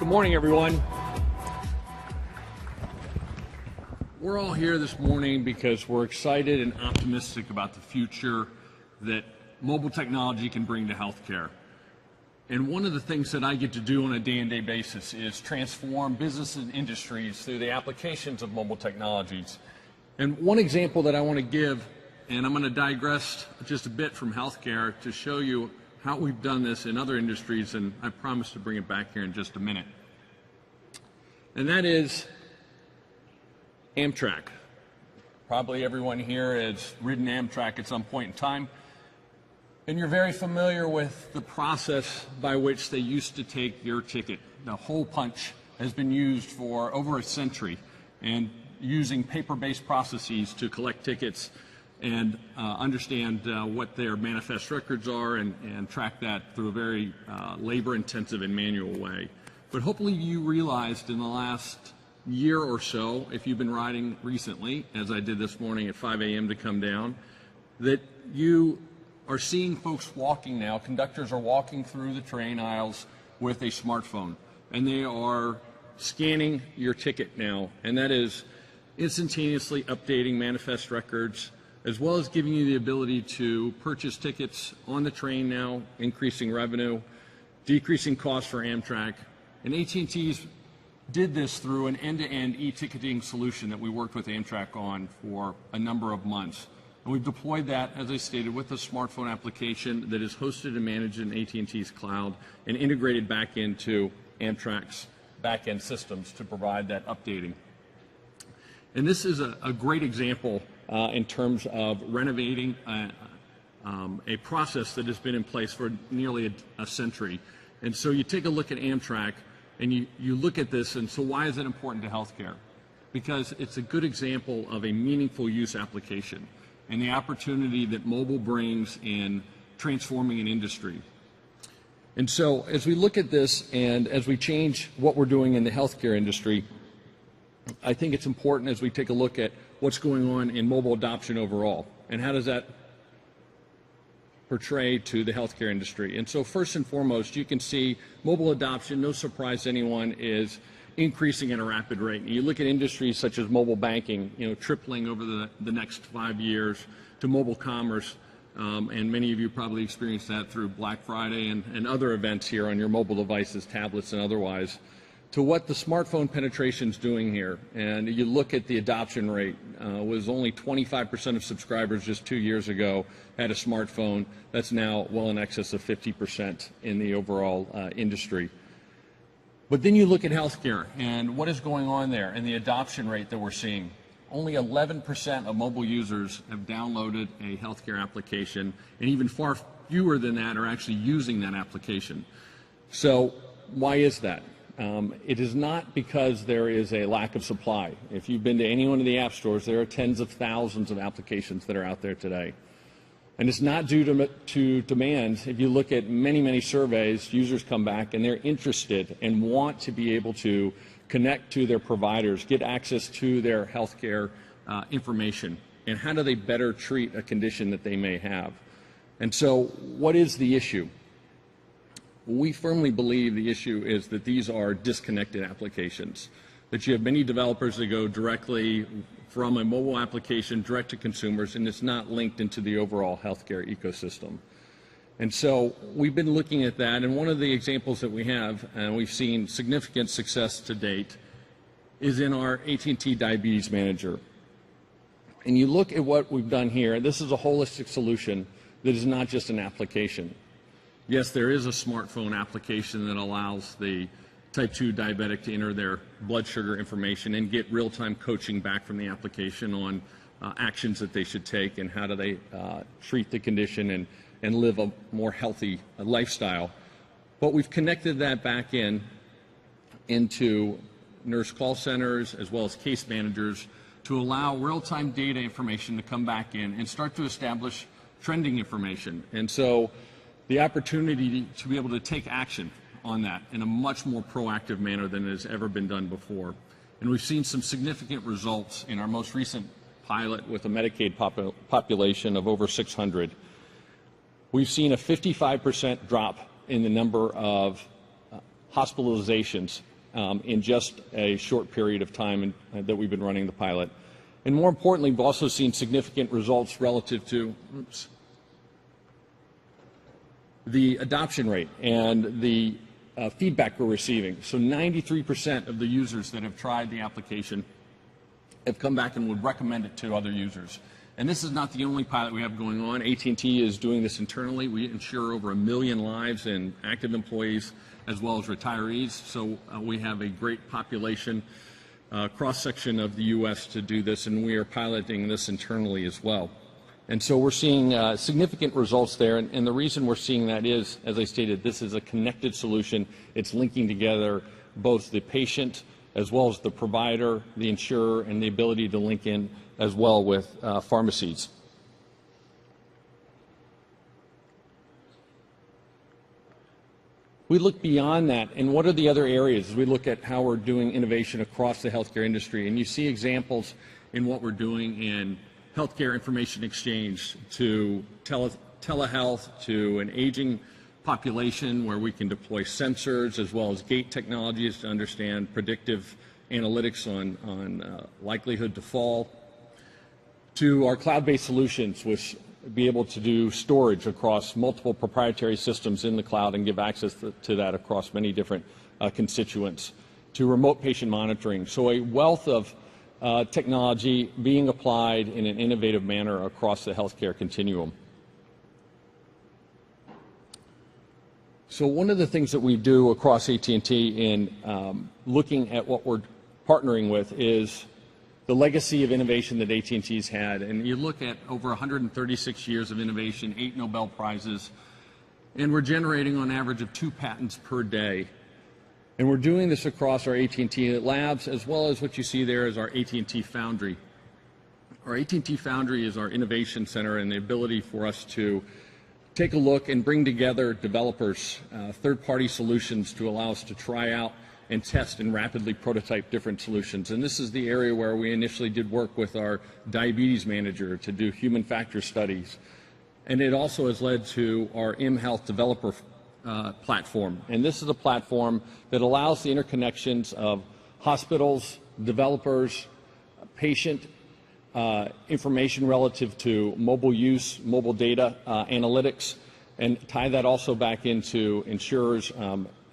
Good morning, everyone. We're all here this morning because we're excited and optimistic about the future that mobile technology can bring to healthcare. And one of the things that I get to do on a day-to-day basis is transform business and industries through the applications of mobile technologies. And one example that I want to give, and I'm going to digress just a bit from healthcare to show you how we've done this in other industries, and I promise to bring it back here in just a minute. And that is Amtrak. Probably everyone here has ridden Amtrak at some point in time, and you're very familiar with the process by which they used to take your ticket. The hole punch has been used for over a century, and using paper-based processes to collect tickets and understand what their manifest records are and track that through a very labor-intensive and manual way. But hopefully you realized in the last year or so, if you've been riding recently, as I did this morning at 5 a.m. to come down, that you are seeing folks walking now. Conductors are walking through the train aisles with a smartphone, and they are scanning your ticket now, and that is instantaneously updating manifest records, as well as giving you the ability to purchase tickets on the train now, increasing revenue, decreasing costs for Amtrak. And AT&T did this through an end-to-end e-ticketing solution that we worked with Amtrak on for a number of months. And we've deployed that, as I stated, with a smartphone application that is hosted and managed in AT&T's cloud and integrated back into Amtrak's back-end systems to provide that updating. And this is a great example in terms of renovating a process that has been in place for nearly a century. And so you take a look at Amtrak and you look at this, and so why is it important to healthcare? Because it's a good example of a meaningful use application and the opportunity that mobile brings in transforming an industry. And so as we look at this and as we change what we're doing in the healthcare industry, I think it's important as we take a look at what's going on in mobile adoption overall and how does that portray to the healthcare industry. And so first and foremost, you can see mobile adoption, no surprise to anyone, is increasing at a rapid rate. And you look at industries such as mobile banking, tripling over the next 5 years, to mobile commerce, and many of you probably experienced that through Black Friday and other events here on your mobile devices, tablets and otherwise, to what the smartphone penetration is doing here. And you look at the adoption rate, was only 25% of subscribers just 2 years ago had a smartphone. That's now well in excess of 50% in the overall industry. But then you look at healthcare and what is going on there and the adoption rate that we're seeing. Only 11% of mobile users have downloaded a healthcare application, and even far fewer than that are actually using that application. So why is that? It is not because there is a lack of supply. If you've been to any one of the app stores, there are tens of thousands of applications that are out there today. And it's not due to demand. If you look at many surveys, users come back and they're interested and want to be able to connect to their providers, get access to their healthcare information, and how do they better treat a condition that they may have. And so what is the issue? We firmly believe the issue is that these are disconnected applications, that you have many developers that go directly from a mobile application direct to consumers, and it's not linked into the overall healthcare ecosystem. And so we've been looking at that, and one of the examples that we have, and we've seen significant success to date, is in our AT&T Diabetes Manager. And you look at what we've done here, this is a holistic solution that is not just an application. Yes, there is a smartphone application that allows the type 2 diabetic to enter their blood sugar information and get real-time coaching back from the application on actions that they should take and how do they treat the condition and live a more healthy lifestyle. But we've connected that back into nurse call centers as well as case managers to allow real-time data information to come back in and start to establish trending information. And so the opportunity to be able to take action on that in a much more proactive manner than has ever been done before. And we've seen some significant results in our most recent pilot with a Medicaid population of over 600. We've seen a 55% drop in the number of hospitalizations in just a short period of time that we've been running the pilot. And more importantly, we've also seen significant results relative to the adoption rate and the feedback we're receiving. So 93% of the users that have tried the application have come back and would recommend it to other users. And this is not the only pilot we have going on. AT&T is doing this internally. We insure over 1 million lives and active employees as well as retirees. So we have a great population cross-section of the U.S. to do this, and we are piloting this internally as well. And so we're seeing significant results there, and the reason we're seeing that is, as I stated, this is a connected solution. It's linking together both the patient as well as the provider, the insurer, and the ability to link in as well with pharmacies. We look beyond that, and what are the other areas? We look at how we're doing innovation across the healthcare industry, and you see examples in what we're doing in healthcare information exchange, to telehealth, to an aging population where we can deploy sensors as well as gate technologies to understand predictive analytics on likelihood to fall, to our cloud-based solutions, which be able to do storage across multiple proprietary systems in the cloud and give access to that across many different constituents, to remote patient monitoring. So a wealth of technology being applied in an innovative manner across the healthcare continuum. So one of the things that we do across AT&T in looking at what we're partnering with is the legacy of innovation that AT&T's had. And you look at over 136 years of innovation, 8 Nobel Prizes, and we're generating on average of 2 patents per day. And we're doing this across our AT&T Labs, as well as what you see there is our AT&T Foundry. Our AT&T Foundry is our innovation center and the ability for us to take a look and bring together developers, third-party solutions to allow us to try out and test and rapidly prototype different solutions. And this is the area where we initially did work with our diabetes manager to do human factor studies. And it also has led to our mHealth developer platform. And this is a platform that allows the interconnections of hospitals, developers, patient information relative to mobile use, mobile data analytics, and tie that also back into insurers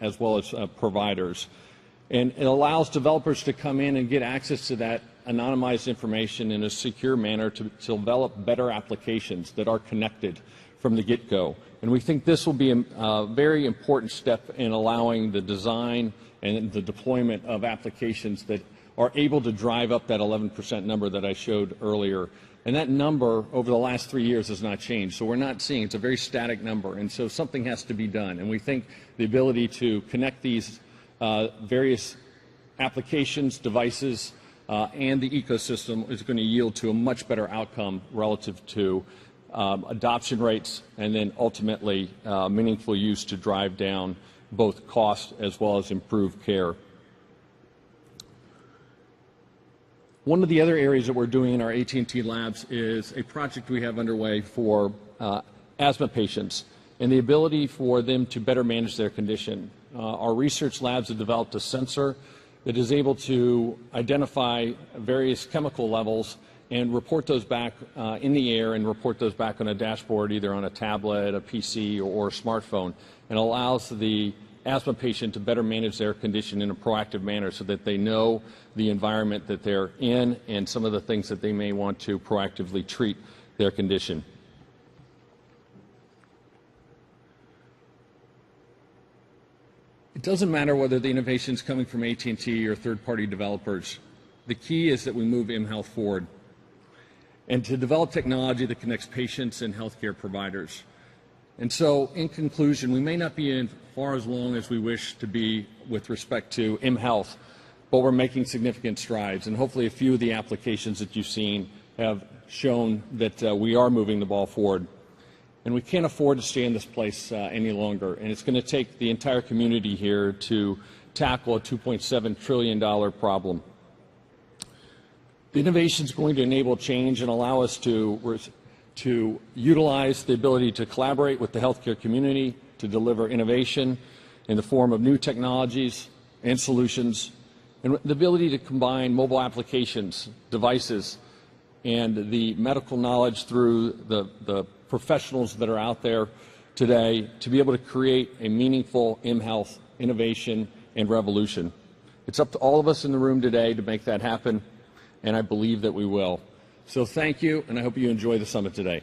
as well as providers. And it allows developers to come in and get access to that anonymized information in a secure manner to develop better applications that are connected from the get-go. And we think this will be a very important step in allowing the design and the deployment of applications that are able to drive up that 11% number that I showed earlier. And that number over the last 3 years has not changed. So we're not seeing, it's a very static number. And so something has to be done. And we think the ability to connect these various applications, devices, and the ecosystem is going to yield to a much better outcome relative to adoption rates and then ultimately meaningful use to drive down both cost as well as improve care. One of the other areas that we're doing in our AT&T Labs is a project we have underway for asthma patients and the ability for them to better manage their condition. Our research labs have developed a sensor that is able to identify various chemical levels and report those back in the air and report those back on a dashboard, either on a tablet, a PC, or a smartphone, and allows the asthma patient to better manage their condition in a proactive manner so that they know the environment that they're in and some of the things that they may want to proactively treat their condition. It doesn't matter whether the innovation is coming from AT&T or third-party developers. The key is that we move mHealth forward and to develop technology that connects patients and healthcare providers. And so, in conclusion, we may not be in far as long as we wish to be with respect to mHealth, but we're making significant strides. And hopefully a few of the applications that you've seen have shown that we are moving the ball forward. And we can't afford to stay in this place any longer. And it's going to take the entire community here to tackle a $2.7 trillion problem. The innovation is going to enable change and allow us to utilize the ability to collaborate with the healthcare community to deliver innovation in the form of new technologies, and solutions, and the ability to combine mobile applications, devices, and the medical knowledge through the professionals that are out there today to be able to create a meaningful mHealth innovation and revolution. It's up to all of us in the room today to make that happen, and I believe that we will. So thank you, and I hope you enjoy the summit today.